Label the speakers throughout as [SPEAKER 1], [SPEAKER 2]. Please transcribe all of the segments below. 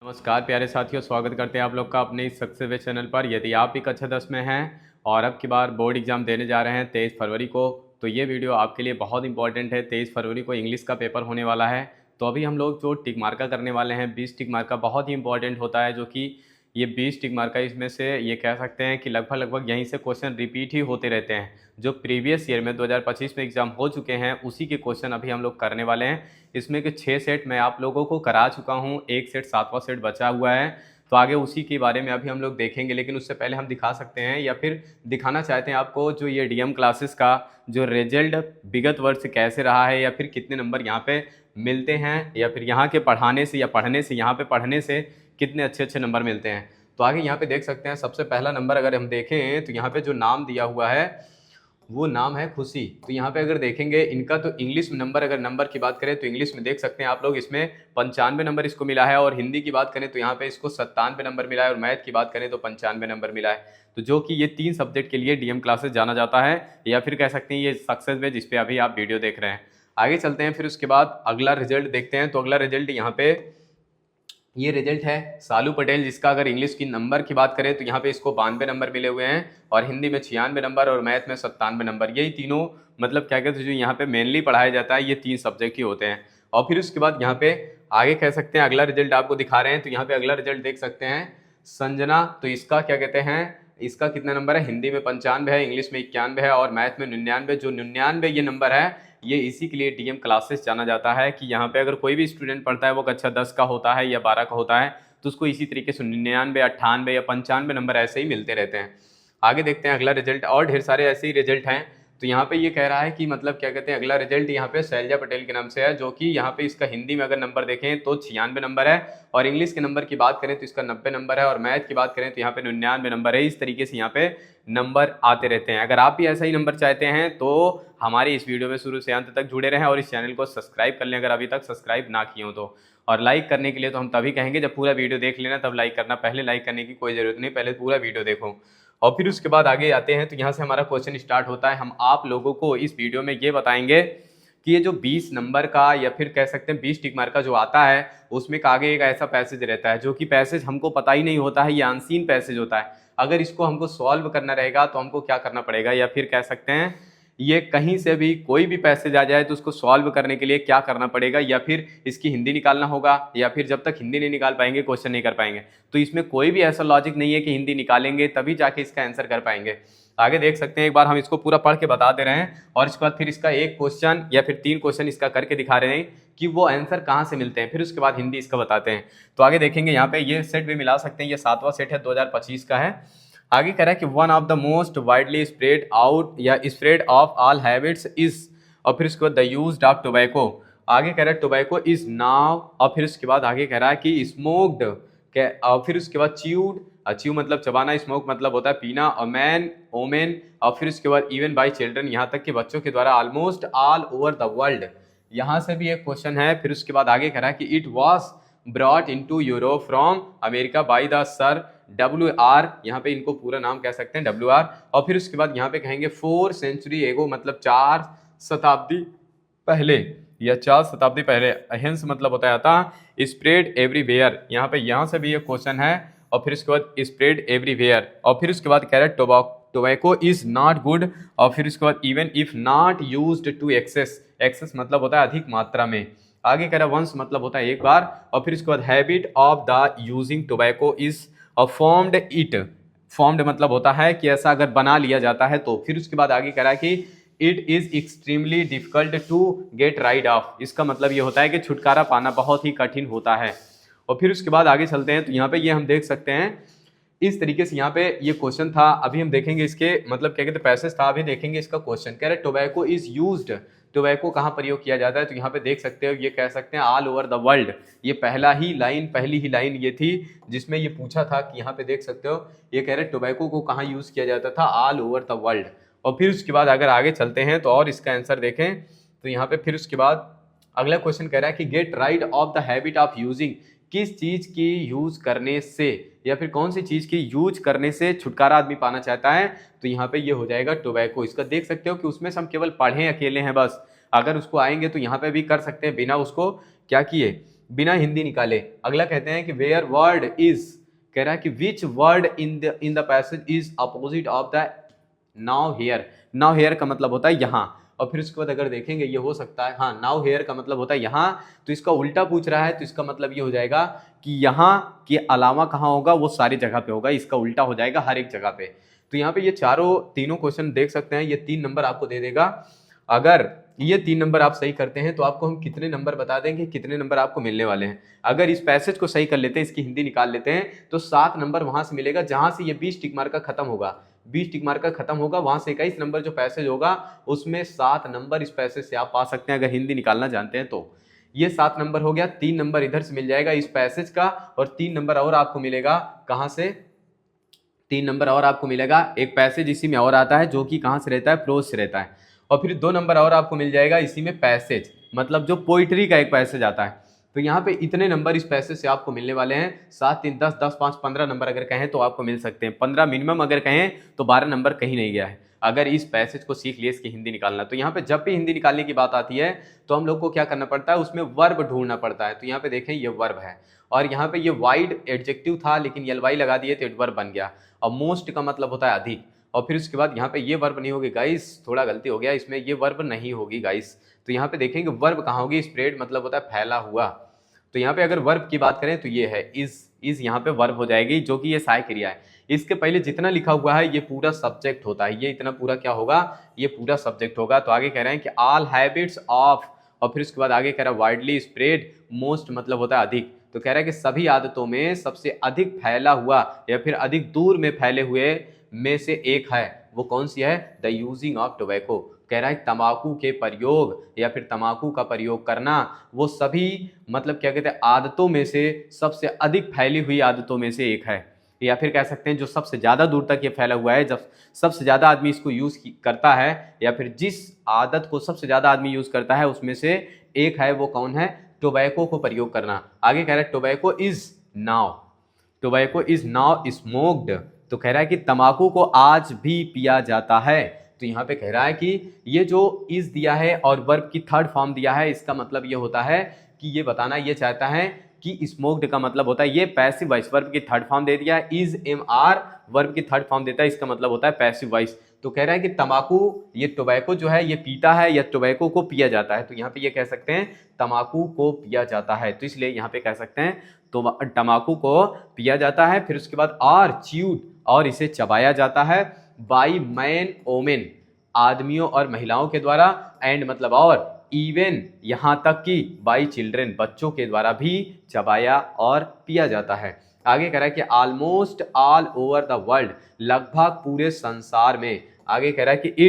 [SPEAKER 1] नमस्कार प्यारे साथियों, स्वागत करते हैं आप लोग का अपने इस सक्सेस वे चैनल पर। यदि आप भी कक्षा 10 में हैं और अब की बार बोर्ड एग्जाम देने जा रहे हैं 23 फरवरी को, तो ये वीडियो आपके लिए बहुत इंपॉर्टेंट है। 23 फरवरी को इंग्लिश का पेपर होने वाला है। तो अभी हम लोग जो टिक मार्का करने वाले हैं, 20 टिक मार्का बहुत ही इंपॉर्टेंट होता है, जो कि ये 20 टिक मार्का इसमें से ये कह सकते हैं कि लगभग यहीं से क्वेश्चन रिपीट ही होते रहते हैं। जो प्रीवियस ईयर में 2025 में एग्जाम हो चुके हैं उसी के क्वेश्चन अभी हम लोग करने वाले हैं। इसमें के 6 सेट मैं आप लोगों को करा चुका हूँ, एक सेट 7वां सेट बचा हुआ है। तो आगे उसी के बारे में अभी हम लोग देखेंगे, लेकिन उससे पहले हम दिखा सकते हैं या फिर दिखाना चाहते हैं आपको जो ये डीएम क्लासेस का जो रिजल्ट विगत वर्ष कैसे रहा है, या फिर कितने नंबर यहाँ पे मिलते हैं, या फिर यहाँ के पढ़ाने से या पढ़ने से यहाँ पे पढ़ने से कितने अच्छे अच्छे नंबर मिलते हैं। तो आगे यहाँ पे देख सकते हैं सबसे पहला नंबर अगर हम देखें तो यहाँ पे जो नाम दिया हुआ है वो नाम है खुशी। तो यहाँ पे अगर देखेंगे इनका तो इंग्लिश में नंबर, अगर नंबर की बात करें तो इंग्लिश में देख सकते हैं आप लोग इसमें 95 नंबर इसको मिला है, और हिंदी की बात करें तो यहाँ पे इसको 97 नंबर मिला है, और मैथ की बात करें तो 95 नंबर मिला है। तो जो कि ये 3 सब्जेक्ट के लिए डीएम क्लासेस जाना जाता है, या फिर कह सकते हैं ये सक्सेस वे जिस पे अभी आप वीडियो देख रहे हैं। आगे चलते हैं, फिर उसके बाद अगला रिजल्ट देखते हैं। तो अगला रिजल्ट यहाँ पे ये रिजल्ट है सालू पटेल, जिसका अगर इंग्लिश की नंबर की बात करें तो यहाँ पे इसको 92 नंबर मिले हुए हैं, और हिंदी में 96 नंबर, और मैथ में 97 नंबर। यही तीनों मतलब क्या कहते हैं जो यहाँ पे मेनली पढ़ाया जाता है, ये 3 सब्जेक्ट ही होते हैं। और फिर उसके बाद यहाँ पे आगे कह सकते हैं अगला रिजल्ट आपको दिखा रहे हैं। तो यहाँ पे अगला रिजल्ट देख सकते हैं संजना। तो इसका क्या कहते हैं, इसका कितना नंबर है, हिंदी में 95 है, इंग्लिश में 91 है, और मैथ में 99। जो 99 ये नंबर है ये इसी के लिए डीएम क्लासेस जाना जाता है कि यहाँ पे अगर कोई भी स्टूडेंट पढ़ता है वो कक्षा 10 का होता है या 12 का होता है, तो उसको इसी तरीके से 99, 98 या 95 नंबर ऐसे ही मिलते रहते हैं। आगे देखते हैं अगला रिजल्ट, और ढेर सारे ऐसे ही रिजल्ट हैं। तो यहाँ पे ये कह रहा है कि मतलब क्या कहते हैं अगला रिजल्ट यहाँ पे शैलजा पटेल के नाम से है, जो कि यहाँ पे इसका हिंदी में अगर नंबर देखें तो 96 नंबर है, और इंग्लिश के नंबर की बात करें तो इसका 90 नंबर है, और मैथ की बात करें तो यहाँ पे 99 नंबर है। इस तरीके से यहाँ पे नंबर आते रहते हैं। अगर आप भी ऐसा ही नंबर चाहते हैं तो हमारी इस वीडियो में शुरू से अंत तक जुड़े रहें, और इस चैनल को सब्सक्राइब कर लें अगर अभी तक सब्सक्राइब ना किए हो तो। और लाइक करने के लिए तो हम तभी कहेंगे जब पूरा वीडियो देख लेना तब लाइक करना, पहले लाइक करने की कोई ज़रूरत नहीं, पहले पूरा वीडियो देखो। और फिर उसके बाद आगे आते हैं। तो यहाँ से हमारा क्वेश्चन स्टार्ट होता है। हम आप लोगों को इस वीडियो में ये बताएंगे कि ये जो 20 नंबर का या फिर कह सकते हैं 20 टिक मार्क का जो आता है, उसमें आगे एक ऐसा पैसेज रहता है जो कि पैसेज हमको पता ही नहीं होता है, ये अनसीन पैसेज होता है। अगर इसको हमको सॉल्व करना रहेगा तो हमको क्या करना पड़ेगा, या फिर कह सकते हैं ये कहीं से भी कोई भी पैसेज आ जाए तो उसको सॉल्व करने के लिए क्या करना पड़ेगा, या फिर इसकी हिंदी निकालना होगा, या फिर जब तक हिंदी नहीं निकाल पाएंगे क्वेश्चन नहीं कर पाएंगे। तो इसमें कोई भी ऐसा लॉजिक नहीं है कि हिंदी निकालेंगे तभी जाके इसका आंसर कर पाएंगे। आगे देख सकते हैं, एक बार हम इसको पूरा पढ़ के बता दे रहे हैं, और इसके बाद फिर इसका एक क्वेश्चन या फिर 3 क्वेश्चन इसका करके दिखा रहे हैं कि वो आंसर कहाँ से मिलते हैं, फिर उसके बाद हिंदी इसका बताते हैं। तो आगे देखेंगे यहाँ पे ये सेट भी मिला सकते हैं, ये 7वां सेट है, 2025 का है। आगे कह रहा है कि one of the most widely spread out या spread of all habits is, और फिर उसके बाद द यूज्ड ऑफ टोबैको। आगे कह रहा है टोबैको इज नाउ, और फिर उसके बाद आगे कह रहा है कि स्मोक्ड, और फिर उसके बाद च्यूड, च्यू मतलब चबाना, स्मोक मतलब होता है पीना, और मैन ओमेन, और फिर उसके बाद इवन बाई चिल्ड्रन, यहाँ तक कि बच्चों के द्वारा almost all over the world. यहाँ से भी एक क्वेश्चन है। फिर उसके बाद आगे कह रहा है कि it was brought in to Europe from America by the sir WR, यहाँ पे इनको पूरा नाम कह सकते हैं WR। और फिर उसके बाद यहाँ पे कहेंगे 4 सेंचुरी एगो, मतलब 4 शताब्दी पहले या 4 शताब्दी पहले। हेंस मतलब होता है आता स्प्रेड एवरीवेयर, यहाँ पे यहाँ से भी ये क्वेश्चन है। और फिर उसके बाद स्प्रेड एवरीवेयर, और फिर उसके बाद कह रहा है टोबैको इज नॉट गुड, और फिर उसके बाद even if not used to access, access मतलब होता है अधिक मात्रा में। आगे कह रहा है वंस मतलब होता है एक बार, और फिर उसके बाद habit of the using tobacco is formed it, formed मतलब होता है कि ऐसा अगर बना लिया जाता है तो। फिर उसके बाद आगे कह रहा है कि it is extremely difficult to get rid of, इसका मतलब ये होता है कि छुटकारा पाना बहुत ही कठिन होता है। और फिर उसके बाद आगे चलते हैं। तो यहाँ पे ये हम देख सकते हैं इस तरीके से, यहाँ पे ये क्वेश्चन था, अभी हम देखेंगे इसके मतलब क्या कहते हैं पैसेज था, अभी देखेंगे इसका क्वेश्चन। कह रहे टोबैको इज यूज्ड, टोबैको कहाँ प्रयोग किया जाता है, तो यहाँ पे देख सकते हो ये कह सकते हैं ऑल ओवर द वर्ल्ड। ये पहली ही लाइन ये थी जिसमें ये पूछा था कि यहाँ पे देख सकते हो ये कह रहे टोबैको को कहाँ यूज किया जाता था, ऑल ओवर द वर्ल्ड। और फिर उसके बाद अगर आगे चलते हैं तो और इसका आंसर देखें तो यहाँ पे फिर उसके बाद अगला क्वेश्चन कह रहा है कि gate rid of the habit of using, किस चीज की यूज करने से या फिर कौन सी चीज की यूज करने से छुटकारा आदमी पाना चाहता है, तो यहाँ पे ये हो जाएगा टोबैको। इसका देख सकते हो कि उसमें से हम केवल पढ़े अकेले हैं बस, अगर उसको आएंगे तो यहाँ पे भी कर सकते हैं बिना उसको क्या किए, बिना हिंदी निकाले। अगला कहते हैं कि वेयर वर्ड इज, कह रहा है कि which word in the passage is opposite of the now here. Now here का मतलब होता है यहाँ, और फिर उसके बाद अगर देखेंगे ये हो सकता है, हाँ नाउ हियर का मतलब होता है यहाँ, तो इसका उल्टा पूछ रहा है तो इसका मतलब ये हो जाएगा कि यहाँ के अलावा कहाँ होगा, वो सारी जगह पे होगा, इसका उल्टा हो जाएगा हर एक जगह पे। तो यहाँ पे ये तीनों क्वेश्चन देख सकते हैं, ये 3 नंबर आपको दे देगा। अगर ये 3 नंबर आप सही करते हैं तो आपको हम कितने नंबर बता देंगे, कितने नंबर आपको मिलने वाले हैं। अगर इस पैसेज को सही कर लेते हैं, इसकी हिंदी निकाल लेते हैं, तो 7 नंबर वहां से मिलेगा जहां से ये 20 टिक मार्क का खत्म होगा। 20 टिक मार्क का खत्म होगा, वहां से 21 नंबर जो पैसेज होगा उसमें 7 नंबर इस पैसेज से आप पा सकते हैं अगर हिंदी निकालना जानते हैं तो। ये 7 नंबर हो गया, 3 नंबर इधर से मिल जाएगा इस पैसेज का, और 3 नंबर और आपको मिलेगा कहां से, 3 नंबर और आपको मिलेगा एक पैसेज इसी में और आता है जो कि कहां से रहता है, प्रोज से रहता है। और फिर 2 नंबर और आपको मिल जाएगा इसी में पैसेज, मतलब जो पोइट्री का एक पैसेज आता है। तो यहाँ पे इतने नंबर इस पैसेज से आपको मिलने वाले हैं। 7 3 10 10 5 15 नंबर अगर कहें तो आपको मिल सकते हैं। 15 मिनिमम अगर कहें तो 12 नंबर कहीं नहीं गया है अगर इस पैसेज को सीख लिए इसकी हिंदी निकालना। तो यहाँ पे जब भी हिंदी निकालने की बात आती है तो हम लोग को क्या करना पड़ता है, उसमें वर्ब ढूंढना पड़ता है। तो यहाँ पे देखें ये वर्ब है, और यहाँ पे ये वाइड एडजेक्टिव था लेकिन एलवाई लगा दिए तो एडवर्ब बन गया। और मोस्ट का मतलब होता है अधिक, और फिर उसके बाद यहाँ पे ये वर्ब नहीं होगी गाइस, थोड़ा गलती हो गया इसमें, ये वर्ब नहीं होगी गाइस। तो यहाँ पे देखेंगे वर्ब कहाँ होगी, स्प्रेड मतलब होता है फैला हुआ। तो यहाँ पे अगर वर्ब की बात करें तो ये है इज यहाँ पे वर्ब हो जाएगी, जो कि ये सहायक क्रिया है। इसके पहले जितना लिखा हुआ है ये पूरा सब्जेक्ट होता है, ये इतना पूरा क्या होगा, ये पूरा सब्जेक्ट होगा। तो आगे कह रहे हैं कि ऑल हैबिट्स ऑफ, और फिर उसके बाद आगे कह रहा है वाइडली स्प्रेड, मोस्ट मतलब होता है अधिक। तो कह रहा है कि सभी आदतों में सबसे अधिक फैला हुआ या फिर अधिक दूर में फैले हुए में से एक है, वो कौन सी है, द यूजिंग ऑफ टोबैको। कह रहा है तंबाकू के प्रयोग या फिर तंबाकू का प्रयोग करना वो सभी मतलब क्या कहते हैं आदतों में से सबसे अधिक फैली हुई आदतों में से एक है, या फिर कह सकते हैं जो सबसे ज्यादा दूर तक ये फैला हुआ है, जब सबसे ज्यादा आदमी इसको यूज करता है या फिर जिस आदत को सबसे ज्यादा आदमी यूज करता है उसमें से एक है, वो कौन है, टोबैको को प्रयोग करना। आगे कह रहा है tobacco is now, tobacco is now smoked. तो कह रहा है कि तंबाकू को आज भी पिया जाता है। तो यहाँ पे कह रहा है कि ये जो इज दिया है और वर्ब की थर्ड फॉर्म दिया है, इसका मतलब ये होता है कि ये बताना ये चाहता है कि स्मोक्ड का मतलब होता है ये पैसिव वॉइस, वर्ब की थर्ड फॉर्म दे दिया है, इज एम आर वर्ब की थर्ड फॉर्म देता है, इसका मतलब होता है पैसिव वॉइस। तो कह रहा है कि तंबाकू, ये टोबैको जो है ये पीता है या टोबैको को पिया जाता है। तो यहाँ पे ये कह सकते हैं तंबाकू को पिया जाता है, तो इसलिए यहाँ पे कह सकते हैं तो तंबाकू को पिया जाता है। फिर उसके बाद आर च्यूड, और इसे चबाया जाता है, बाई मैन ओमेन आदमियों और महिलाओं के द्वारा, एंड मतलब और, इवन यहाँ तक कि बाई चिल्ड्रेन बच्चों के द्वारा भी चबाया और पिया जाता है। आगे कह रहा है कि almost all over the world, लगभग पूरे संसार में। आगे कह रहा है कि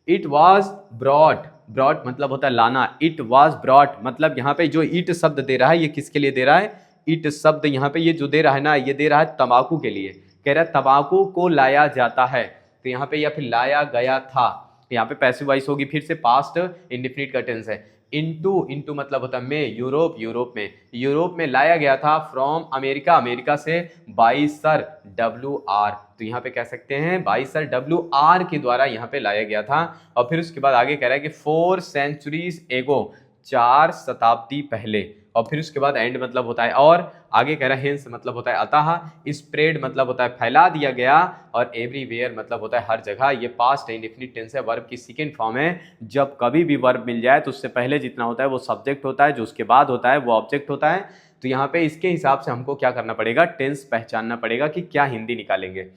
[SPEAKER 1] इट वॉज ब्रॉट, ब्रॉट मतलब होता है लाना, इट वॉज ब्रॉट मतलब यहाँ पे जो इट शब्द दे रहा है ये किसके लिए दे रहा है, इट शब्द यहाँ पे ये जो दे रहा है ना, ये दे रहा है तंबाकू के लिए। कह रहा है तंबाकू को लाया जाता है, तो यहाँ पे या फिर लाया गया था, यहाँ पे पैसिव वॉइस होगी, फिर से पास्ट इंडेफिनिट का टेंस है। इनटू मतलब होता है में, यूरोप में लाया गया था, फ्रॉम अमेरिका, अमेरिका से, बाई सर WR। तो यहाँ पे कह सकते हैं बाई सर WR के द्वारा यहाँ पे लाया गया था। और फिर उसके बाद आगे कह रहा है कि 4 centuries एगो, 4 शताब्दी पहले। और फिर उसके बाद एंड मतलब होता है और, आगे कह रहा है हेंस मतलब होता है अतः, स्प्रेड मतलब होता है फैला दिया गया, और एवरीवेयर मतलब होता है हर जगह। ये पास्ट इंडेफिनिट टेंस है, वर्ब की सेकंड फॉर्म है। जब कभी भी वर्ब मिल जाए तो उससे पहले जितना होता है वो सब्जेक्ट होता है, जो उसके बाद होता है वो ऑब्जेक्ट होता है। तो यहाँ पे इसके हिसाब से हमको क्या करना पड़ेगा, टेंस पहचानना पड़ेगा कि क्या हिंदी निकालेंगे।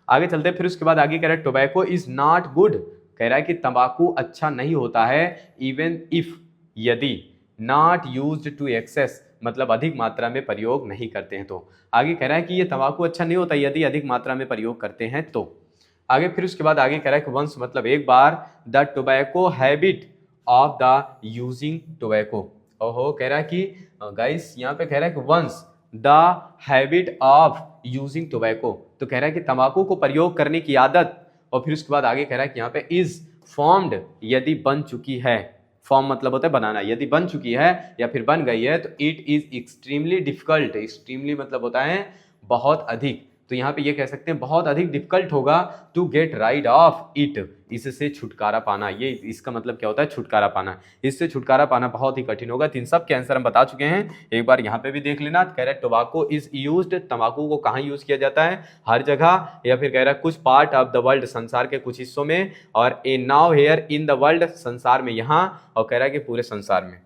[SPEAKER 1] आगे चलते फिर उसके बाद आगे कह रहा है टोबैको इज नॉट गुड, कह रहा है कि तंबाकू अच्छा नहीं होता है, इवन इफ यदि, नॉट यूज्ड टू एक्सेस मतलब अधिक मात्रा में प्रयोग नहीं करते हैं तो। आगे कह रहा है कि ये तंबाकू अच्छा नहीं होता यदि अधिक मात्रा में प्रयोग करते हैं तो। आगे फिर उसके बाद आगे कह रहा है कि वंस मतलब एक बार, the tobacco habit of the using tobacco. ओहो, कह रहा है कि गाइस यहाँ पे कह रहा है कि once the habit of using tobacco, तो कह रहा है कि तंबाकू को प्रयोग करने की आदत। और फिर उसके बाद आगे कह रहा है कि यहाँ पे इज फॉर्म्ड यदि बन चुकी है, फॉर्म मतलब होता है बनाना, यदि बन चुकी है या फिर बन गई है तो it is extremely difficult, extremely मतलब होता है बहुत अधिक, तो यहाँ पे ये कह सकते हैं बहुत अधिक डिफिकल्ट होगा to get rid of it, इससे छुटकारा पाना। ये इसका मतलब क्या होता है, छुटकारा पाना। इससे छुटकारा पाना बहुत ही कठिन होगा। तो इन सब के आंसर हम बता चुके हैं, एक बार यहाँ पे भी देख लेना। कह रहा है टोबैको इज यूज्ड, तंबाकू को कहाँ यूज किया जाता है, हर जगह, या फिर कह रहा है कुछ पार्ट ऑफ द वर्ल्ड, संसार के कुछ हिस्सों में, और a now here in the world, संसार में यहाँ, और कह रहा है कि पूरे संसार में।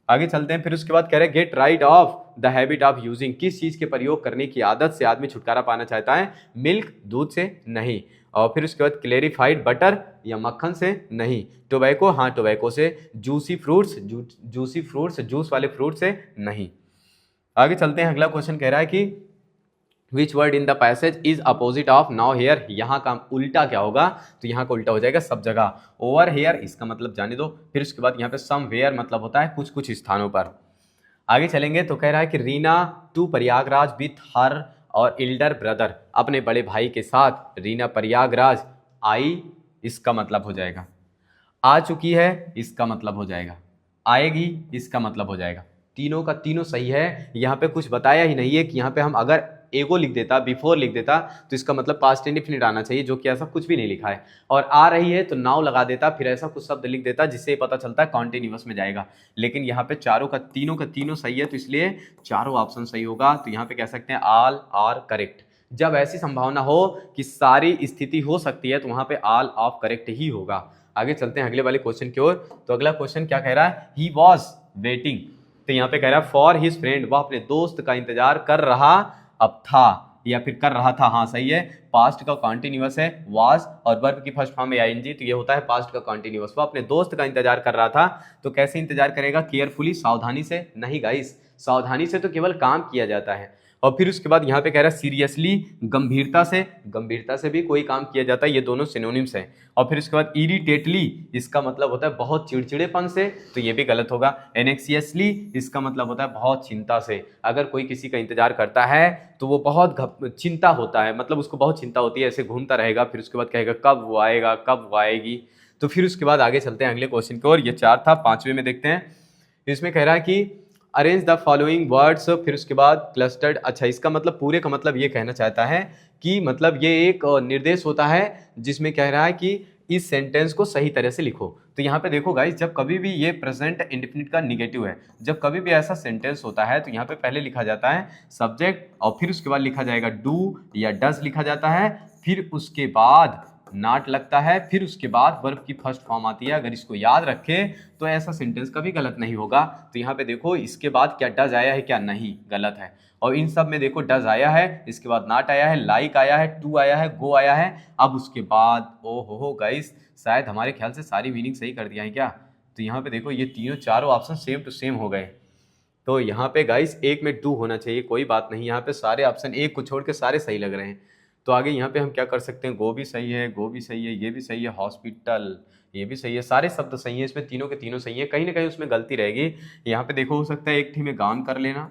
[SPEAKER 1] आगे चलते हैं, फिर उसके बाद कह रहे हैं gate rid of the habit of using, किस चीज के प्रयोग करने की आदत से आदमी छुटकारा पाना चाहता है, मिल्क, दूध से नहीं। और फिर उसके बाद क्लेरिफाइड बटर या मक्खन से नहीं। टोबैको, हाँ टोबैको से। Juicy fruits, juicy fruits, juice वाले फ्रूट से नहीं। आगे चलते हैं, अगला क्वेश्चन कह रहा है कि which word in the passage is opposite of now here, यहाँ का उल्टा क्या होगा, तो यहाँ का उल्टा हो जाएगा सब जगह। ओवर हेयर इसका मतलब जाने दो। फिर उसके बाद यहाँ पे सम वेयर मतलब होता है कुछ कुछ स्थानों पर। आगे चलेंगे तो कह रहा है कि Reena to Prayagraj with her और एल्डर ब्रदर, अपने बड़े भाई के साथ रीना प्रयागराज आई, इसका मतलब हो जाएगा आ चुकी है, इसका मतलब हो जाएगा आएगी, इसका मतलब हो जाएगा। तीनों का तीनों सही है। यहाँ पे कुछ बताया ही नहीं है कि यहाँ पे हम अगर एगो लिख देता, बिफोर लिख देता, तो इसका मतलब पास्ट इंडेफिनिट आना चाहिए, जो कि ऐसा कुछ भी नहीं लिखा है। और आ रही है तो नाउ लगा देता, फिर ऐसा कुछ शब्द लिख देता जिससे पता चलता है कॉन्टिन्यूअस में जाएगा। लेकिन यहाँ पे चारों का तीनों सही है, तो इसलिए चारों ऑप्शन सही होगा। तो यहाँ पे कह सकते हैं ऑल आर करेक्ट। जब ऐसी संभावना हो कि सारी स्थिति हो सकती है तो वहां पे ऑल ऑफ करेक्ट ही होगा। आगे चलते हैं अगले वाले क्वेश्चन की ओर। तो अगला क्वेश्चन क्या कह रहा है, ही वॉज वेटिंग, तो यहाँ पे कह रहा है फॉर हिज फ्रेंड, वह अपने दोस्त का इंतजार कर रहा अब था, या फिर कर रहा था, हाँ सही है। पास्ट का कॉन्टिन्यूअस है वाज, और वर्ब की फर्स्ट फॉर्म में आईएनजी, तो ये होता है पास्ट का कॉन्टिन्यूअस। वो अपने दोस्त का इंतजार कर रहा था, तो कैसे इंतजार करेगा, केयरफुली, सावधानी से नहीं गाइस, सावधानी से तो केवल काम किया जाता है। और फिर उसके बाद यहाँ पे कह रहा है सीरियसली, गंभीरता से भी कोई काम किया जाता है, ये दोनों सिनोनिम्स हैं। और फिर उसके बाद इरिटेटली, इसका मतलब होता है बहुत चिड़चिड़ेपन से, तो ये भी गलत होगा। एनेक्सियसली, इसका मतलब होता है बहुत चिंता से। अगर कोई किसी का इंतजार करता है तो वो बहुत चिंता होता है, मतलब उसको बहुत चिंता होती है, ऐसे घूमता रहेगा, फिर उसके बाद कहेगा कब वो आएगा, कब वो आएगी। तो फिर उसके बाद आगे चलते हैं अगले क्वेश्चन की ओर। ये 4 था, 5वें में देखते हैं। इसमें कह रहा है कि अरेंज द फॉलोइंग वर्ड्स, फिर उसके बाद क्लस्टर्ड। अच्छा, इसका मतलब पूरे का मतलब ये कहना चाहता है कि मतलब ये एक निर्देश होता है जिसमें कह रहा है कि इस सेंटेंस को सही तरह से लिखो। तो यहाँ पे देखो गाइस, जब कभी भी ये प्रेजेंट इंडेफिनिट का निगेटिव है, जब कभी भी ऐसा सेंटेंस होता है तो यहाँ पे पहले लिखा जाता है सब्जेक्ट, और फिर उसके बाद लिखा जाएगा डू या डज लिखा जाता है, फिर उसके बाद नॉट लगता है, फिर उसके बाद वर्ब की फर्स्ट फॉर्म आती है। अगर इसको याद रखे तो ऐसा सेंटेंस कभी गलत नहीं होगा। तो यहाँ पे देखो इसके बाद क्या डज आया है, क्या नहीं, गलत है। और इन सब में देखो डज आया है, इसके बाद नॉट आया है, लाइक आया है, टू आया है, गो आया है। अब उसके बाद ओ हो गाइस, शायद हमारे ख्याल से सारी मीनिंग सही कर दिया है क्या। तो यहाँ पे देखो ये तीनों चारों ऑप्शन सेम टू सेम हो गए। तो यहाँ पे गाइस एक में डू होना चाहिए, कोई बात नहीं, यहाँ पे सारे ऑप्शन एक को छोड़ के सारे सही लग रहे हैं। तो आगे यहाँ पे हम क्या कर सकते हैं, गो भी सही है, गो भी सही है, ये भी सही है, हॉस्पिटल ये भी सही है, सारे शब्द सही है, इसमें तीनों के तीनों सही है। कहीं ना कहीं उसमें गलती रहेगी। यहाँ पे देखो हो सकता है एक थी में गान कर लेना,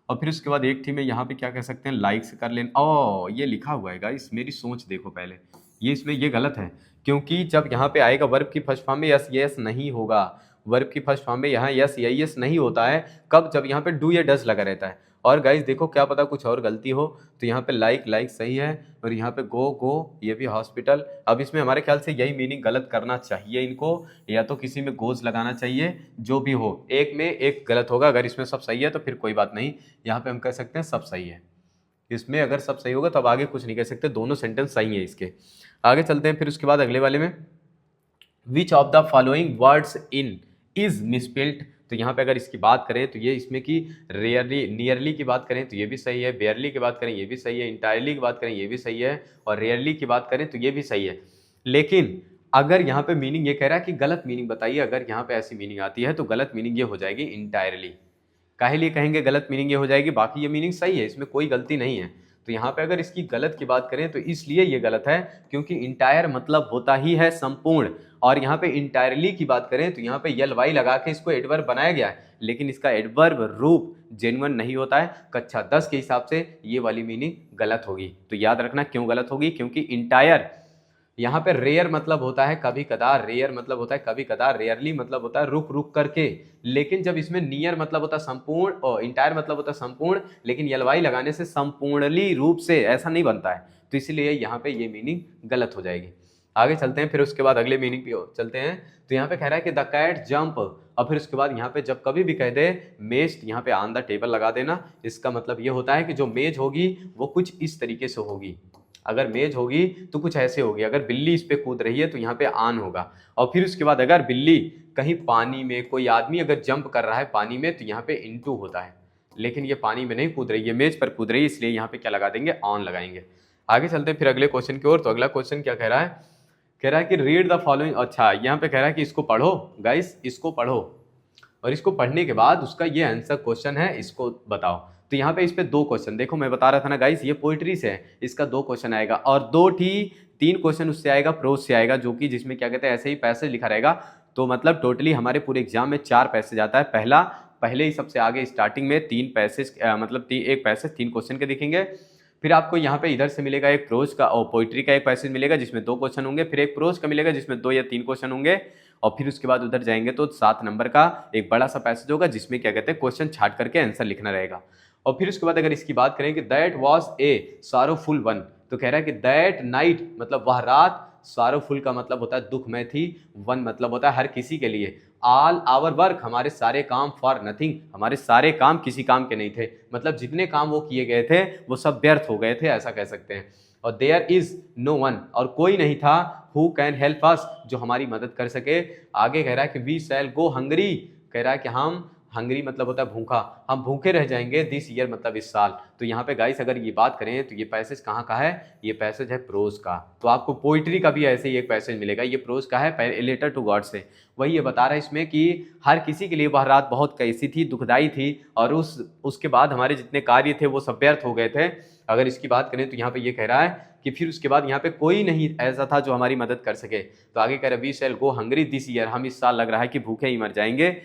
[SPEAKER 1] और फिर उसके बाद एक थी में यहाँ पे क्या कह सकते हैं लाइक से कर लेना। ओ ये लिखा हुआ है गाइस, मेरी सोच देखो पहले, ये इसमें ये गलत है, क्योंकि जब यहाँ पे आएगा वर्ब की फर्स्ट फॉर्म में यस यस नहीं होगा। वर्ब की फर्स्ट फॉर्म में यहाँ यस या यस नहीं होता है, कब, जब यहाँ पे डू या डज लगा रहता है। और गाइस देखो क्या पता कुछ और गलती हो, तो यहाँ पे लाइक सही है, और यहाँ पे गो ये भी हॉस्पिटल। अब इसमें हमारे ख्याल से यही मीनिंग गलत करना चाहिए इनको, या तो किसी में गोज लगाना चाहिए, जो भी हो एक में एक गलत होगा। अगर इसमें सब सही है तो फिर कोई बात नहीं, यहाँ पे हम कह सकते हैं सब सही है। इसमें अगर सब सही होगा तो अब आगे कुछ नहीं कह सकते, दोनों सेंटेंस सही है इसके। आगे चलते हैं फिर उसके बाद अगले वाले में, which of the following words in is misspelled. तो यहाँ पे अगर इसकी बात करें तो ये इसमें कि रेयरली, नियरली की बात करें तो ये भी सही है, बेयरली की बात करें ये भी सही है, इंटायरली की बात करें ये भी सही है, और रेयरली की बात करें तो ये भी सही है। लेकिन अगर यहाँ पे मीनिंग ये कह रहा है कि गलत मीनिंग बताइए, अगर यहाँ पे ऐसी मीनिंग आती है तो गलत मीनिंग ये हो जाएगी इंटायरली। काहे लिए कहेंगे गलत मीनिंग ये हो जाएगी, बाकी ये मीनिंग सही है, इसमें कोई गलती नहीं है। तो यहाँ पे अगर इसकी गलत की बात करें तो इसलिए ये गलत है क्योंकि इंटायर मतलब होता ही है संपूर्ण, और यहाँ पे इंटायरली की बात करें तो यहाँ पे यल वाई लगा के इसको एडवर्ब बनाया गया है, लेकिन इसका एडवर्ब रूप जेन्युइन नहीं होता है। कक्षा 10 के हिसाब से ये वाली मीनिंग गलत होगी। तो याद रखना क्यों गलत होगी, क्योंकि इंटायर यहाँ पे रेयर मतलब होता है कभी कदार, रेयर मतलब होता है कभी कदार, रेयरली मतलब होता है रुक रुक करके। लेकिन जब इसमें नियर मतलब होता है संपूर्ण और इंटायर मतलब होता है संपूर्ण, लेकिन यलवाई लगाने से संपूर्णली रूप से ऐसा नहीं बनता है, तो इसलिए यहाँ पे ये मीनिंग गलत हो जाएगी। आगे चलते हैं, फिर उसके बाद अगले मीनिंग पे चलते हैं। तो यहाँ पे कह रहा है कि द कैट जंप, और फिर उसके बाद यहाँ पे जब कभी भी कह दे मेज, यहाँ पे ऑन द टेबल लगा देना। इसका मतलब ये होता है कि जो मेज होगी वो कुछ इस तरीके से होगी, अगर मेज होगी तो कुछ ऐसे होगी, अगर बिल्ली इस पे कूद रही है तो यहाँ पे ऑन होगा। और फिर उसके बाद अगर बिल्ली कहीं पानी में, कोई आदमी अगर जंप कर रहा है पानी में, तो यहाँ पे इनटू होता है, लेकिन ये पानी में नहीं कूद रही है, मेज पर कूद रही है, इसलिए यहाँ पे क्या लगा देंगे, ऑन लगाएंगे। आगे चलते हैं फिर अगले क्वेश्चन की ओर। तो अगला क्वेश्चन क्या कह रहा है, कह रहा है कि रीड द फॉलोइंग। अच्छा, यहाँ पे कह रहा है कि इसको पढ़ो गाइस, इसको पढ़ो, और इसको पढ़ने के बाद उसका ये आंसर क्वेश्चन है, इसको बताओ। तो यहाँ पे इस पे दो क्वेश्चन, देखो मैं बता रहा था ना गाइस, ये पोइट्री से है, इसका दो क्वेश्चन आएगा, और तीन क्वेश्चन उससे आएगा, प्रोज से आएगा, जो कि जिसमें क्या कहते हैं ऐसे ही पैसेज लिखा रहेगा। तो मतलब टोटली हमारे पूरे एग्जाम में 4 पैसेज आता है। पहले ही सबसे आगे स्टार्टिंग में 3 पैसेज, मतलब एक पैसेज 3 क्वेश्चन के दिखेंगे। फिर आपको यहाँ पे इधर से मिलेगा एक प्रोज का और पोइट्री का एक पैसेज मिलेगा जिसमें 2 क्वेश्चन होंगे, फिर एक प्रोज का मिलेगा जिसमें 2 या 3 क्वेश्चन होंगे, और फिर उसके बाद उधर जाएंगे तो 7 नंबर का एक बड़ा सा पैसेज होगा जिसमें क्या कहते हैं क्वेश्चन छाट करके आंसर लिखना रहेगा। और फिर उसके बाद अगर इसकी बात करें कि दैट वॉज ए सारोफुल वन, तो कह रहा है कि दैट नाइट मतलब वह रात, सारोफुल का मतलब होता है दुखमय थी, वन मतलब होता है हर किसी के लिए, ऑल आवर वर्क हमारे सारे काम, फॉर नथिंग हमारे सारे काम किसी काम के नहीं थे, मतलब जितने काम वो किए गए थे वो सब व्यर्थ हो गए थे, ऐसा कह सकते हैं। और देयर इज नो वन, और कोई नहीं था, हु कैन हेल्प अस जो हमारी मदद कर सके। आगे कह रहा है कि वी शैल गो हंगरी, कह रहा है कि हम, हंगरी मतलब होता है भूखा, हम भूखे रह जाएंगे दिस ईयर मतलब इस साल। तो यहाँ पे गाइस अगर ये बात करें तो ये पैसेज कहाँ का है, ये पैसेज है प्रोज का। तो आपको पोइट्री का भी ऐसे ही एक पैसेज मिलेगा, ये प्रोज का है, ए लेटर टू गॉड से। वही ये बता रहा है इसमें कि हर किसी के लिए वह रात बहुत कैसी थी, दुखदाई थी, और उसके बाद हमारे जितने कार्य थे वो सब व्यर्थ हो गए थे। अगर इसकी बात करें तो यहाँ पे ये कह रहा है कि फिर उसके बाद यहाँ पे कोई नहीं ऐसा था जो हमारी मदद कर सके। तो आगे कह रहा है we shall go Hungary this year, हम इस साल लग रहा है कि भूखे ही मर जाएंगे।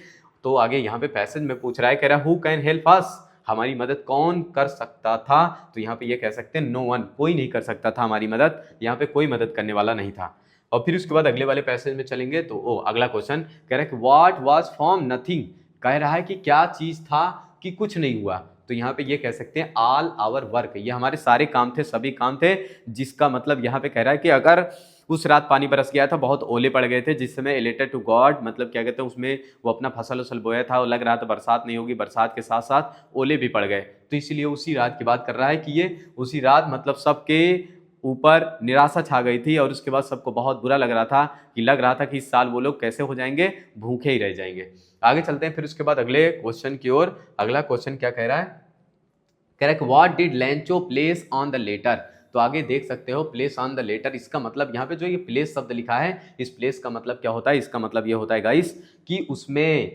[SPEAKER 1] तो आगे यहाँ पे पैसेज में पूछ रहा है, कह रहा है हु कैन हेल्प अस, हमारी मदद कौन कर सकता था। तो यहाँ पे ये कह सकते हैं नो वन, कोई नहीं कर सकता था हमारी मदद, यहाँ पे कोई मदद करने वाला नहीं था। और फिर उसके बाद अगले वाले पैसेज में चलेंगे तो अगला क्वेश्चन कह रहा है कि व्हाट वाज फ्रॉम नथिंग, कह रहा है कि क्या चीज था कि कुछ नहीं हुआ। तो यहाँ पे ये कह सकते हैं ऑल आवर वर्क, ये हमारे सारे काम थे, सभी काम थे, जिसका मतलब यहाँ पे कह रहा है कि अगर उस रात पानी बरस गया था, बहुत ओले पड़ गए थे, जिस समय ए लेटर टू गॉड मतलब क्या कहते हैं उसमें वो अपना फसल उसल बोया था और लग रहा था बरसात नहीं होगी, बरसात के साथ साथ ओले भी पड़ गए, तो इसलिए उसी रात की बात कर रहा है कि ये उसी रात मतलब सबके ऊपर निराशा छा गई थी, और उसके बाद सबको बहुत बुरा लग रहा था कि इस साल वो लोग कैसे हो जाएंगे, भूखे ही रह जाएंगे। आगे चलते हैं फिर उसके बाद अगले क्वेश्चन की ओर। अगला क्वेश्चन क्या कह रहा है, कह रहा है कि व्हाट डिड लैंचो प्लेस ऑन द लेटर। तो आगे देख सकते हो प्लेस ऑन द लेटर, इसका मतलब यहाँ पे जो ये प्लेस शब्द लिखा है, इस प्लेस का मतलब क्या होता है, इसका मतलब ये होता है गाइस कि उसमें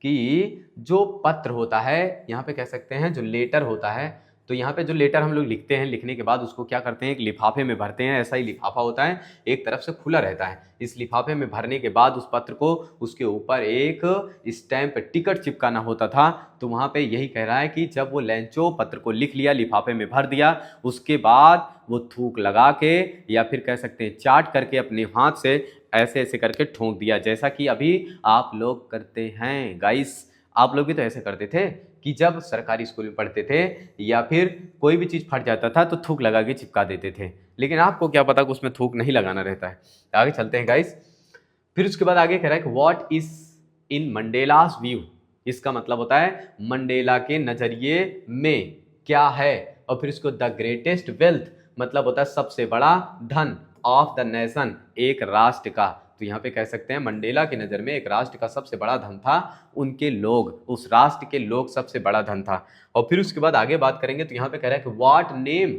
[SPEAKER 1] कि जो पत्र होता है, यहाँ पे कह सकते हैं जो लेटर होता है, तो यहाँ पे जो लेटर हम लोग लिखते हैं, लिखने के बाद उसको क्या करते हैं, एक लिफाफे में भरते हैं, ऐसा ही लिफाफा होता है, एक तरफ से खुला रहता है। इस लिफाफे में भरने के बाद उस पत्र को, उसके ऊपर एक स्टैंप टिकट चिपकाना होता था। तो वहाँ पे यही कह रहा है कि जब वो लैंचो पत्र को लिख लिया, लिफाफे में भर दिया, उसके बाद वो थूक लगा के या फिर कह सकते हैं चाट करके अपने हाथ से ऐसे ऐसे करके ठोंक दिया, जैसा कि अभी आप लोग करते हैं गाइस। आप लोग भी तो ऐसे करते थे कि जब सरकारी स्कूल में पढ़ते थे या फिर कोई भी चीज़ फट जाता था तो थूक लगा के चिपका देते थे, लेकिन आपको क्या पता कि उसमें थूक नहीं लगाना रहता है। आगे चलते हैं गाइस। फिर उसके बाद आगे कह रहा है कि व्हाट इज इन मंडेलास व्यू, इसका मतलब होता है मंडेला के नजरिए में क्या है। और फिर इसको द ग्रेटेस्ट वेल्थ मतलब होता है सबसे बड़ा धन, ऑफ द नेशन एक राष्ट्र का। तो यहाँ पे कह सकते हैं मंडेला की नज़र में एक राष्ट्र का सबसे बड़ा धन था उनके लोग, उस राष्ट्र के लोग सबसे बड़ा धन था। और फिर उसके बाद आगे बात करेंगे तो यहाँ पे कह रहा है कि what name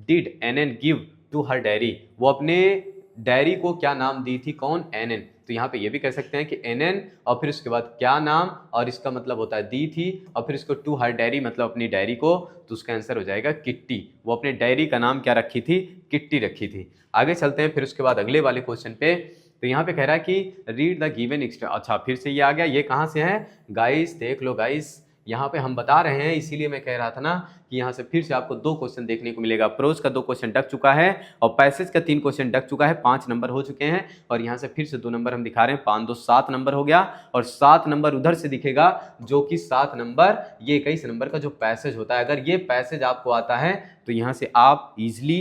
[SPEAKER 1] did Anne give to her diary, वो अपने डायरी को क्या नाम दी थी, कौन, एनएन। तो यहाँ पे ये भी कह सकते हैं कि एनएन और फिर उसके बाद क्या नाम, और इसका मतलब होता है दी थी, और फिर इसको टू हर डायरी मतलब अपनी डायरी को, तो उसका आंसर हो जाएगा किट्टी। वो अपने डायरी का नाम क्या रखी थी, किट्टी रखी थी। आगे चलते हैं फिर उसके बाद अगले वाले क्वेश्चन पे। तो यहाँ पे कह रहा है कि रीड द गिवन एक्स्ट्रा, अच्छा फिर से ये आ गया, ये कहाँ से है गाइस, देख लो गाइस, यहाँ पे हम बता रहे हैं, इसीलिए मैं कह रहा था ना कि यहाँ से फिर से आपको 2 क्वेश्चन देखने को मिलेगा। प्रोज का 2 क्वेश्चन डक चुका है और पैसेज का 3 क्वेश्चन डक चुका है, 5 नंबर हो चुके हैं और यहाँ से फिर से 2 नंबर हम दिखा रहे हैं, 5 2 7 नंबर हो गया और 7 नंबर उधर से दिखेगा जो कि 7 नंबर ये 21 नंबर का जो पैसेज होता है। अगर ये पैसेज आपको आता है तो यहाँ से आप इजिली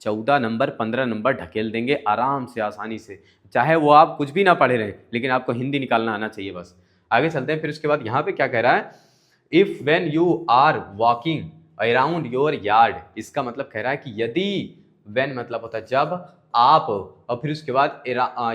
[SPEAKER 1] 14 नंबर 15 नंबर ढकेल देंगे आराम से, आसानी से, चाहे वो आप कुछ भी ना पढ़े रहें, लेकिन आपको हिंदी निकालना आना चाहिए बस। आगे चलते हैं। फिर उसके बाद यहाँ पे क्या कह रहा है, if when you are walking around your yard, इसका मतलब कह रहा है कि यदि, व्हेन मतलब होता है जब, आप, और फिर उसके बाद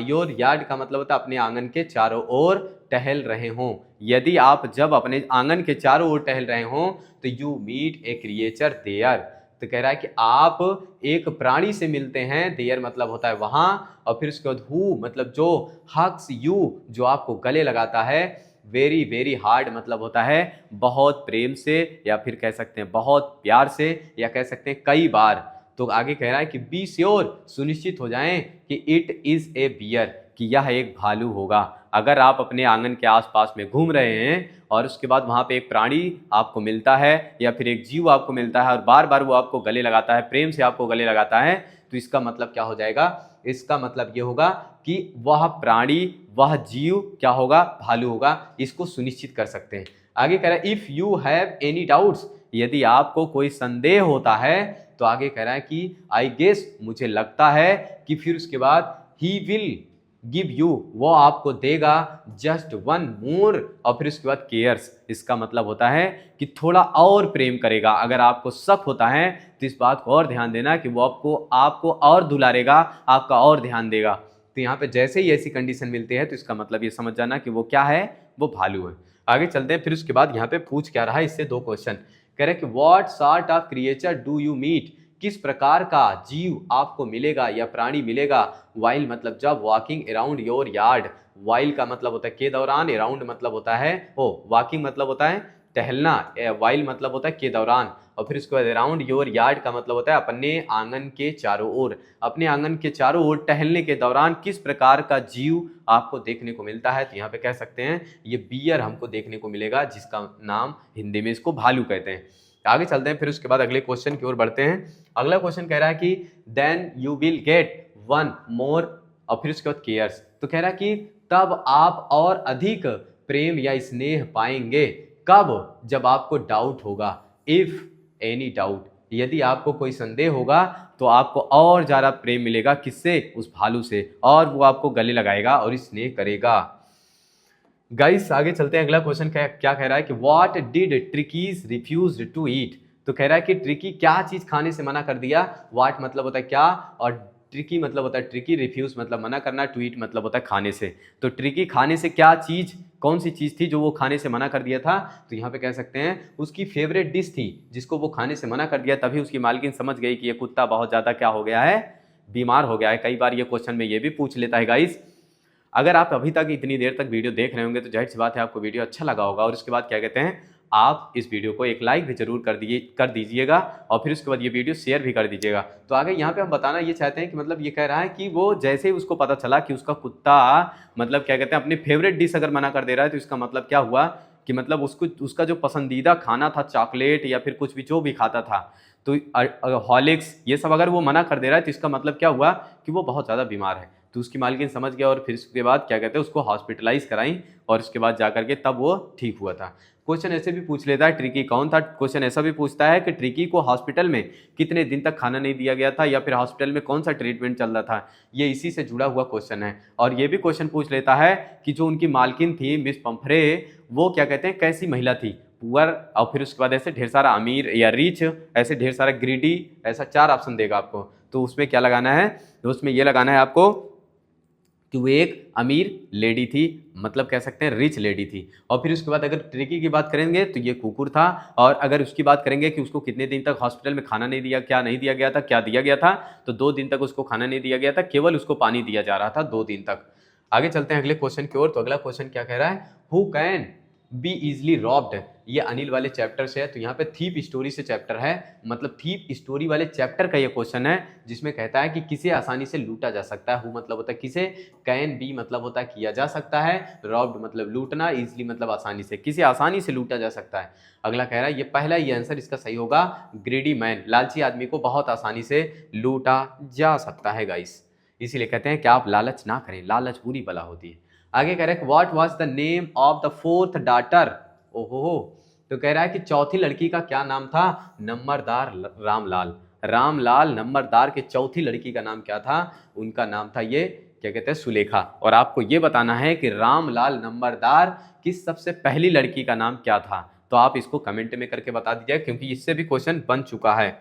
[SPEAKER 1] योर यार्ड का मतलब होता है अपने आंगन के चारों ओर टहल रहे हों। यदि आप जब अपने आंगन के चारों ओर टहल रहे हों तो you meet a creature there, तो कह रहा है कि आप एक प्राणी से मिलते हैं, देयर मतलब होता है वहां, और फिर उसके बाद हु मतलब जो, हग्स यू जो आपको गले लगाता है, वेरी वेरी हार्ड मतलब होता है बहुत प्रेम से, या फिर कह सकते हैं बहुत प्यार से, या कह सकते हैं कई बार। तो आगे कह रहा है कि बी श्योर सुनिश्चित हो जाएं कि इट इज ए बियर, कि यह एक भालू होगा। अगर आप अपने आंगन के आसपास में घूम रहे हैं और उसके बाद वहां पे एक प्राणी आपको मिलता है या फिर एक जीव आपको मिलता है और बार बार वो आपको गले लगाता है, प्रेम से आपको गले लगाता है, तो इसका मतलब क्या हो जाएगा, इसका मतलब ये होगा कि वह प्राणी, वह जीव क्या होगा, भालू होगा। इसको सुनिश्चित कर सकते हैं। आगे कह रहा है if you have any doubts, यदि आपको कोई संदेह होता है, तो आगे कह रहा है कि आई गेस मुझे लगता है कि, फिर उसके बाद ही विल गिव यू वो आपको देगा, जस्ट वन मोर, और फिर उसके बाद केयर्स, इसका मतलब होता है कि थोड़ा और प्रेम करेगा। अगर आपको शक होता है तो इस बात को और ध्यान देना कि वो आपको और दुलारेगा, आपका और ध्यान देगा। तो यहाँ पे जैसे ही ऐसी कंडीशन मिलती है तो इसका मतलब ये समझ जाना कि वो क्या है, वो भालू है। आगे चलते हैं। फिर उसके बाद यहाँ पे पूछ क्या रहा है, इससे 2 क्वेश्चन कह रहे हैं कि what sort of creature do you meet, किस प्रकार का जीव आपको मिलेगा या प्राणी मिलेगा, वाइल मतलब जब, walking around your yard, while का मतलब होता है के दौरान, अराउंड मतलब होता है वॉकिंग मतलब होता है टहलना, वाइल मतलब होता है के दौरान, और फिर उसके बाद अराउंड योर यार्ड का मतलब होता है अपने आंगन के चारों ओर, अपने आंगन के चारों ओर टहलने के दौरान किस प्रकार का जीव आपको देखने को मिलता है। तो यहाँ पे कह सकते हैं ये बियर हमको देखने को मिलेगा, जिसका नाम हिंदी में इसको भालू कहते हैं। आगे चलते हैं। फिर उसके बाद अगले क्वेश्चन की ओर बढ़ते हैं। अगला क्वेश्चन कह रहा है कि then you will get one more, और फिर उसके बाद केयर्स, तो कह रहा है कि तब आप और अधिक प्रेम या स्नेह पाएंगे, कब, जब आपको डाउट होगा, इफ एनी डाउट, यदि आपको कोई संदेह होगा तो आपको और ज्यादा प्रेम मिलेगा, किससे, उस भालू से, और वो आपको गले लगाएगा और स्नेह करेगा। गाइस आगे चलते हैं। अगला क्वेश्चन क्या कह रहा है कि व्हाट डिड ट्रिकीज रिफ्यूज टू ईट, तो कह रहा है कि ट्रिकी क्या चीज खाने से मना कर दिया। व्हाट मतलब होता है क्या, और ट्रिकी मतलब होता है ट्रिकी, रिफ्यूज मतलब मना करना, टू ईट मतलब होता है खाने से। तो ट्रिकी खाने से क्या चीज, कौन सी चीज थी जो वो खाने से मना कर दिया था, तो यहाँ पे कह सकते हैं उसकी फेवरेट डिश थी जिसको वो खाने से मना कर दिया। तभी उसकी मालकिन समझ गई कि ये कुत्ता बहुत ज्यादा क्या हो गया है, बीमार हो गया है। कई बार ये क्वेश्चन में ये भी पूछ लेता है गाइस। अगर आप अभी तक इतनी देर तक वीडियो देख रहे होंगे तो जाहिर सी बात है आपको वीडियो अच्छा लगा होगा, और उसके बाद क्या कहते हैं आप इस वीडियो को एक लाइक भी जरूर कर दीजिएगा, और फिर उसके बाद ये वीडियो शेयर भी कर दीजिएगा। तो आगे यहाँ पे हम बताना ये चाहते हैं कि मतलब ये कह रहा है कि वो जैसे ही उसको पता चला कि उसका कुत्ता मतलब क्या कहते हैं अपनी फेवरेट डिश अगर मना कर दे रहा है, तो इसका मतलब क्या हुआ कि मतलब उसका जो पसंदीदा खाना था, चॉकलेट या फिर कुछ भी जो भी खाता था, तो हॉर्लिक्स ये सब अगर वो मना कर दे रहा है, तो इसका मतलब क्या हुआ कि वो बहुत ज़्यादा बीमार है। तो उसकी मालकिन समझ गया और फिर उसके बाद क्या कहते हैं उसको हॉस्पिटलाइज कराई, और उसके बाद जाकर के तब वो ठीक हुआ था। क्वेश्चन ऐसे भी पूछ लेता है ट्रिकी कौन था। क्वेश्चन ऐसा भी पूछता है कि ट्रिकी को हॉस्पिटल में कितने दिन तक खाना नहीं दिया गया था, या फिर हॉस्पिटल में कौन सा ट्रीटमेंट चल रहा था। ये इसी से जुड़ा हुआ क्वेश्चन है। और ये भी क्वेश्चन पूछ लेता है कि जो उनकी मालकिन थी मिस पंफरे, वो क्या कहते हैं कैसी महिला थी, पुअर, और फिर उसके बाद ऐसे ढेर सारा अमीर या रिच, ऐसे ढेर सारा ग्रीडी, ऐसा 4 ऑप्शन देगा आपको। तो उसमें क्या लगाना है, तो उसमें ये लगाना है आपको कि वो एक अमीर लेडी थी, मतलब कह सकते हैं रिच लेडी थी। और फिर उसके बाद अगर ट्रिकी की बात करेंगे तो ये कुकुर था, और अगर उसकी बात करेंगे कि उसको कितने दिन तक हॉस्पिटल में खाना नहीं दिया, क्या नहीं दिया गया था, क्या दिया गया था, तो 2 दिन तक उसको खाना नहीं दिया गया था, केवल उसको पानी दिया जा रहा था 2 दिन तक। आगे चलते हैं अगले क्वेश्चन की ओर। तो अगला क्वेश्चन क्या कह रहा है, who can be easily robbed, ये अनिल वाले चैप्टर से है। तो यहाँ पे थीप स्टोरी से चैप्टर है, मतलब थीप स्टोरी वाले चैप्टर का ये क्वेश्चन है, जिसमें कहता है कि किसे आसानी से लूटा जा सकता है। हु मतलब होता है किसे, कैन बी मतलब होता है किया जा सकता है, रॉब्ड मतलब लूटना, इजली मतलब आसानी से, किसे आसानी से लूटा जा सकता है। अगला कह रहा है ये पहला ये आंसर इसका सही होगा, ग्रीडी मैन, लालची आदमी को बहुत आसानी से लूटा जा सकता है गाइस। इसीलिए कहते हैं कि आप लालच ना करें, लालच बुरी बला होती है। आगे कह रहा है what was the name of the fourth daughter. ओहो, तो कह रहा है कि चौथी लड़की का क्या नाम था, नंबरदार रामलाल। रामलाल नंबरदार के चौथी लड़की का नाम क्या था, उनका नाम था ये क्या कहते हैं, सुलेखा। और आपको ये बताना है कि रामलाल नंबरदार की सबसे पहली लड़की का नाम क्या था। तो आप इसको कमेंट में करके बता दीजिए, क्योंकि इससे भी क्वेश्चन बन चुका है।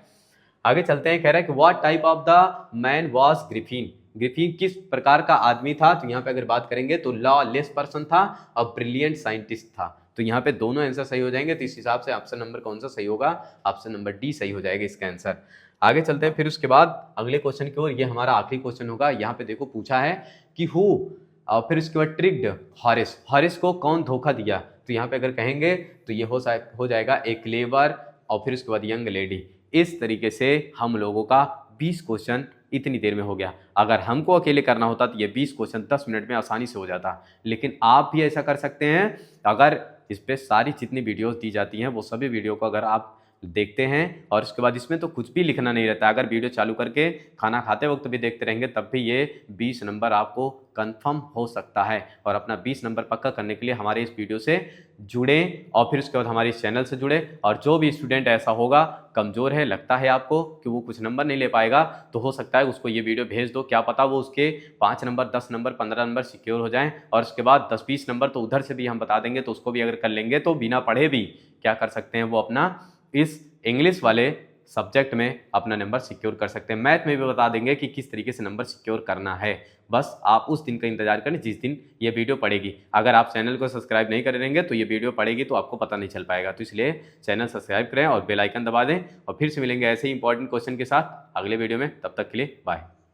[SPEAKER 1] आगे चलते हैं, कह रहा है कि what type of the man was Griffin. Griffin किस प्रकार का आदमी था। तो यहाँ पे अगर बात करेंगे तो लॉलेस पर्सन था और ब्रिलियंट साइंटिस्ट था। तो यहाँ पे दोनों आंसर सही हो जाएंगे। तो इस हिसाब से ऑप्शन नंबर कौन सा सही होगा, ऑप्शन नंबर डी सही हो जाएगा इसका आंसर। आगे चलते हैं फिर उसके बाद अगले क्वेश्चन की ओर। ये हमारा आखिरी क्वेश्चन होगा। यहाँ पे देखो पूछा है कि हु, और फिर उसके बाद ट्रिक्ड हॉरिस, हॉरिस को कौन धोखा दिया। तो यहाँ पे अगर कहेंगे तो ये हो जाएगा ए क्लेवर, और फिर उसके बाद यंग लेडी। इस तरीके से हम लोगों का 20 क्वेश्चन इतनी देर में हो गया। अगर हमको अकेले करना होता तो ये 20 क्वेश्चन 10 मिनट में आसानी से हो जाता, लेकिन आप भी ऐसा कर सकते हैं। अगर इस पे सारी जितनी वीडियोस दी जाती हैं वो सभी वीडियो को अगर आप देखते हैं, और उसके बाद इसमें तो कुछ भी लिखना नहीं रहता, अगर वीडियो चालू करके खाना खाते वक्त भी देखते रहेंगे तब भी ये 20 नंबर आपको कंफर्म हो सकता है। और अपना 20 नंबर पक्का करने के लिए हमारे इस वीडियो से जुड़ें, और फिर उसके बाद हमारे इस चैनल से जुड़े। और जो भी स्टूडेंट ऐसा होगा, कमज़ोर है, लगता है आपको कि वो कुछ नंबर नहीं ले पाएगा, तो हो सकता है उसको ये वीडियो भेज दो, क्या पता वो उसके 5 नंबर 10 नंबर 15 नंबर सिक्योर हो जाएं। और उसके बाद 10-20 नंबर तो उधर से भी हम बता देंगे, तो उसको भी अगर कर लेंगे तो बिना पढ़े भी क्या कर सकते हैं, वो अपना इस इंग्लिश वाले सब्जेक्ट में अपना नंबर सिक्योर कर सकते हैं। मैथ में भी बता देंगे कि किस तरीके से नंबर सिक्योर करना है। बस आप उस दिन का इंतजार करें जिस दिन ये वीडियो पड़ेगी। अगर आप चैनल को सब्सक्राइब नहीं करेंगे तो ये वीडियो पड़ेगी तो आपको पता नहीं चल पाएगा। तो इसलिए चैनल सब्सक्राइब करें और बेल आइकन दबा दें। और फिर से मिलेंगे ऐसे ही इंपॉर्टेंट क्वेश्चन के साथ अगले वीडियो में। तब तक के लिए बाय।